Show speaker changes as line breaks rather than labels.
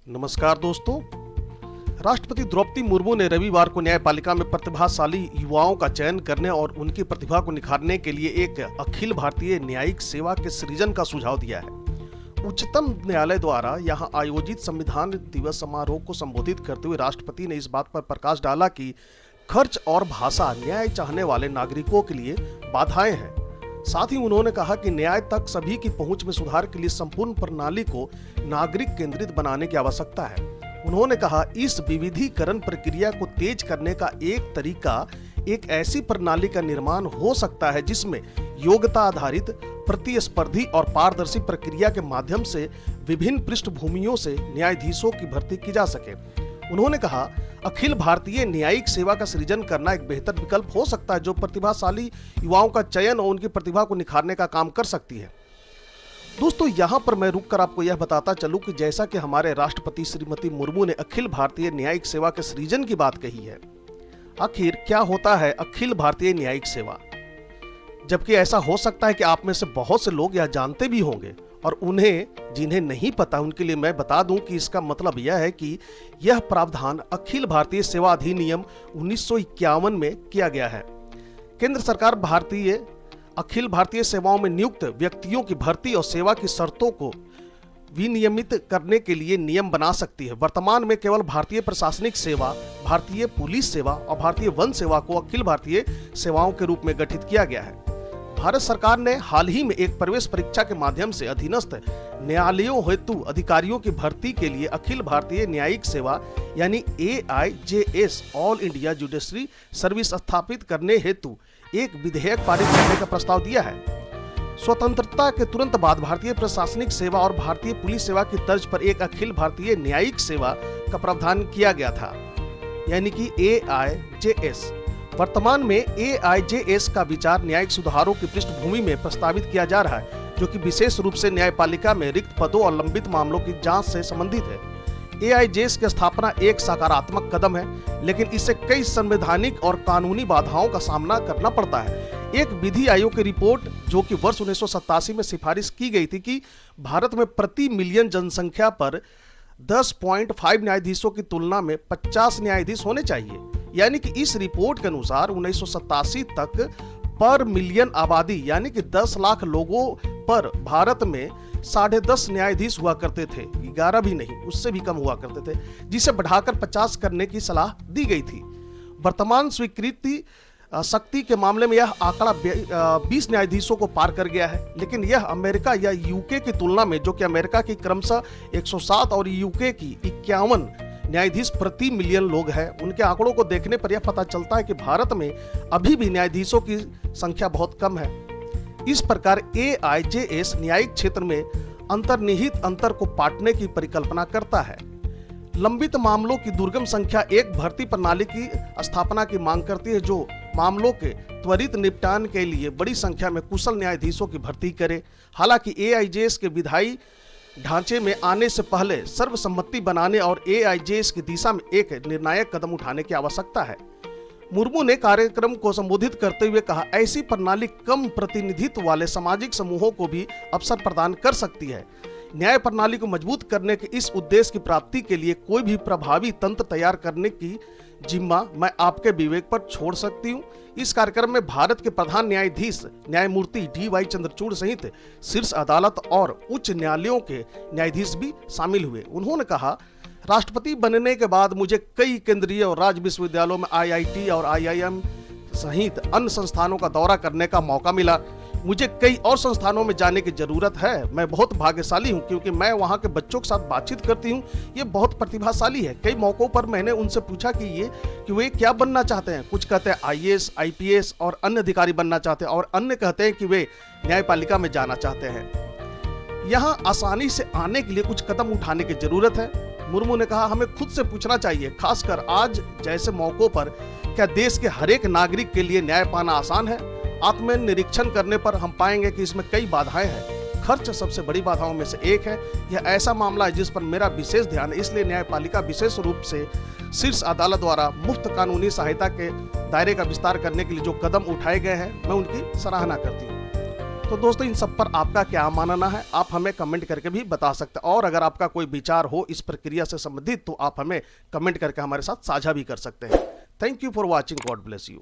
नमस्कार दोस्तों। राष्ट्रपति द्रौपदी मुर्मू ने रविवार को न्यायपालिका में प्रतिभाशाली युवाओं का चयन करने और उनकी प्रतिभा को निखारने के लिए एक अखिल भारतीय न्यायिक सेवा के सृजन का सुझाव दिया है। उच्चतम न्यायालय द्वारा यहां आयोजित संविधान दिवस समारोह को संबोधित करते हुए राष्ट्रपति ने इस बात पर प्रकाश डाला कि खर्च और भाषा न्याय चाहने वाले नागरिकों के लिए बाधाएं हैं। साथ ही उन्होंने कहा कि न्याय तक सभी की पहुंच में सुधार के लिए संपूर्ण प्रणाली को नागरिक केंद्रित बनाने की आवश्यकता है। उन्होंने कहा, इस विविधीकरण प्रक्रिया को तेज करने का एक तरीका एक ऐसी प्रणाली का निर्माण हो सकता है जिसमें योग्यता आधारित, प्रतिस्पर्धी और पारदर्शी प्रक्रिया के माध्यम से विभिन्न पृष्ठभूमियों से न्यायाधीशों की भर्ती की जा सके। उन्होंने कहा, अखिल भारतीय न्यायिक सेवा का सृजन करना एक बेहतर विकल्प हो सकता है जो प्रतिभाशाली युवाओं का चयन और उनकी प्रतिभा को निखारने का काम कर सकती है। दोस्तों, यहाँ पर मैं रुककर आपको यह बताता चलूं कि जैसा कि हमारे राष्ट्रपति श्रीमती मुर्मू ने अखिल भारतीय न्यायिक सेवा के सृजन की बात कही है, आखिर क्या होता है अखिल भारतीय न्यायिक सेवा? जबकि ऐसा हो सकता है कि आप में से बहुत से लोग यह जानते भी होंगे और उन्हें जिन्हें नहीं पता उनके लिए मैं बता दूं कि इसका मतलब यह है कि यह प्रावधान अखिल भारतीय सेवा अधिनियम 1951 में किया गया है। केंद्र सरकार अखिल भारतीय सेवाओं में नियुक्त व्यक्तियों की भर्ती और सेवा की शर्तों को विनियमित करने के लिए नियम बना सकती है। वर्तमान में केवल भारतीय प्रशासनिक सेवा, भारतीय पुलिस सेवा और भारतीय वन सेवा को अखिल भारतीय सेवाओं के रूप में गठित किया गया है। भारत सरकार ने हाल ही में एक प्रवेश परीक्षा के माध्यम से अधीनस्थ न्यायालयों हेतु अधिकारियों की भर्ती के लिए अखिल भारतीय न्यायिक सेवा यानी AIJS all India judiciary service स्थापित करने हेतु एक विधेयक पारित करने का प्रस्ताव दिया है। स्वतंत्रता के तुरंत बाद भारतीय प्रशासनिक सेवा और भारतीय पुलिस सेवा की तर्ज पर एक अखिल भारतीय न्यायिक सेवा का प्रावधान किया गया था, यानी कि AIJS। वर्तमान में AIJS का विचार न्यायिक सुधारों की पृष्ठभूमि में प्रस्तावित किया जा रहा है, जो कि विशेष रूप से न्यायपालिका में रिक्त पदों और लंबित मामलों की जांच से संबंधित है। AIJS की स्थापना एक सकारात्मक कदम है, लेकिन इससे कई संवैधानिक और कानूनी बाधाओं का सामना करना पड़ता है। एक विधि आयोग की रिपोर्ट जो कि वर्ष 1987 में सिफारिश की गई थी कि भारत में प्रति मिलियन जनसंख्या पर 10.5 न्यायाधीशों की तुलना में 50 न्यायाधीश होने चाहिए, यानी कि इस रिपोर्ट के अनुसार 1987 तक पर मिलियन आबादी यानी कि 10 लाख लोगों पर भारत में 10.5 न्यायाधीश हुआ करते थे, 11 भी नहीं, उससे भी कम हुआ करते थे, जिसे बढ़ाकर 50 करने की सलाह दी गई थी। वर्तमान स्वीकृति शक्ति के मामले में यह आंकड़ा 20 न्यायाधीशों को पार कर गया है, लेकिन यह अमेरिका या यूके की तुलना में, जो कि अमेरिका की क्रमशः 107 और यूके की 51 न्यायाधीश प्रति मिलियन लोग हैं, उनके आंकड़ों को देखने पर यह पता चलता है कि भारत में अभी भी न्यायाधीशों की संख्या बहुत कम है। इस प्रकार AIJS न्यायिक क्षेत्र में अंतर्निहित अंतर को पाटने की परिकल्पना करता है। लंबित मामलों की दुर्गम संख्या एक भर्ती प्रणाली की स्थापना की मांग करती है जो मामलों के त्वरित निपटान के लिए बड़ी संख्या में कुशल न्यायाधीशों की भर्ती करे। हालांकि AIJS के विधायी ढांचे में आने से पहले सर्वसम्मति बनाने और AIJS की दिशा में एक निर्णायक कदम उठाने की आवश्यकता है। मुर्मू ने कार्यक्रम को संबोधित करते हुए कहा, ऐसी प्रणाली कम प्रतिनिधित्व वाले सामाजिक समूहों को भी अवसर प्रदान कर सकती है। न्याय प्रणाली को मजबूत करने के इस उद्देश्य की प्राप्ति के लिए कोई भी प्रभावी तंत्र तैयार करने की जिम्मा मैं आपके विवेक पर छोड़ सकती हूँ। इस कार्यक्रम में भारत के प्रधान न्यायाधीश न्यायमूर्ति DY चंद्रचूड़ सहित शीर्ष अदालत और उच्च न्यायालयों के न्यायाधीश भी शामिल हुए। उन्होंने कहा, राष्ट्रपति बनने के बाद मुझे कई केंद्रीय और राज्य विश्वविद्यालयों में IIT और IIM सहित अन्य संस्थानों का दौरा करने का मौका मिला। मुझे कई और संस्थानों में जाने की जरूरत है। मैं बहुत भाग्यशाली हूं क्योंकि मैं वहां के बच्चों के साथ बातचीत करती हूं। ये बहुत प्रतिभाशाली है। कई मौकों पर मैंने उनसे पूछा कि वे क्या बनना चाहते हैं। कुछ कहते हैं IAS, IPS और अन्य अधिकारी बनना चाहते हैं और अन्य कहते हैं कि वे न्यायपालिका में जाना चाहते हैं। यहाँ आसानी से आने के लिए कुछ कदम उठाने की जरूरत है। मुर्मू ने कहा, हमें खुद से पूछना चाहिए, खासकर आज जैसे मौकों पर, क्या देश के हर एक नागरिक के लिए न्याय पाना आसान है? आत्मनिरीक्षण करने पर हम पाएंगे कि इसमें कई बाधाएं हैं। खर्च सबसे बड़ी बाधाओं में से एक है। यह ऐसा मामला है जिस पर मेरा विशेष ध्यान है, इसलिए न्यायपालिका विशेष रूप से शीर्ष अदालत द्वारा मुफ्त कानूनी सहायता के दायरे का विस्तार करने के लिए जो कदम उठाए गए हैं, मैं उनकी सराहना करती हूँ। तो दोस्तों इन सब पर आपका क्या मानना है, आप हमें कमेंट करके भी बता सकते हैं। और अगर आपका कोई विचार हो इस प्रक्रिया से संबंधित तो आप हमें कमेंट करके हमारे साथ साझा भी कर सकते हैं। Thank you for watching, God bless you.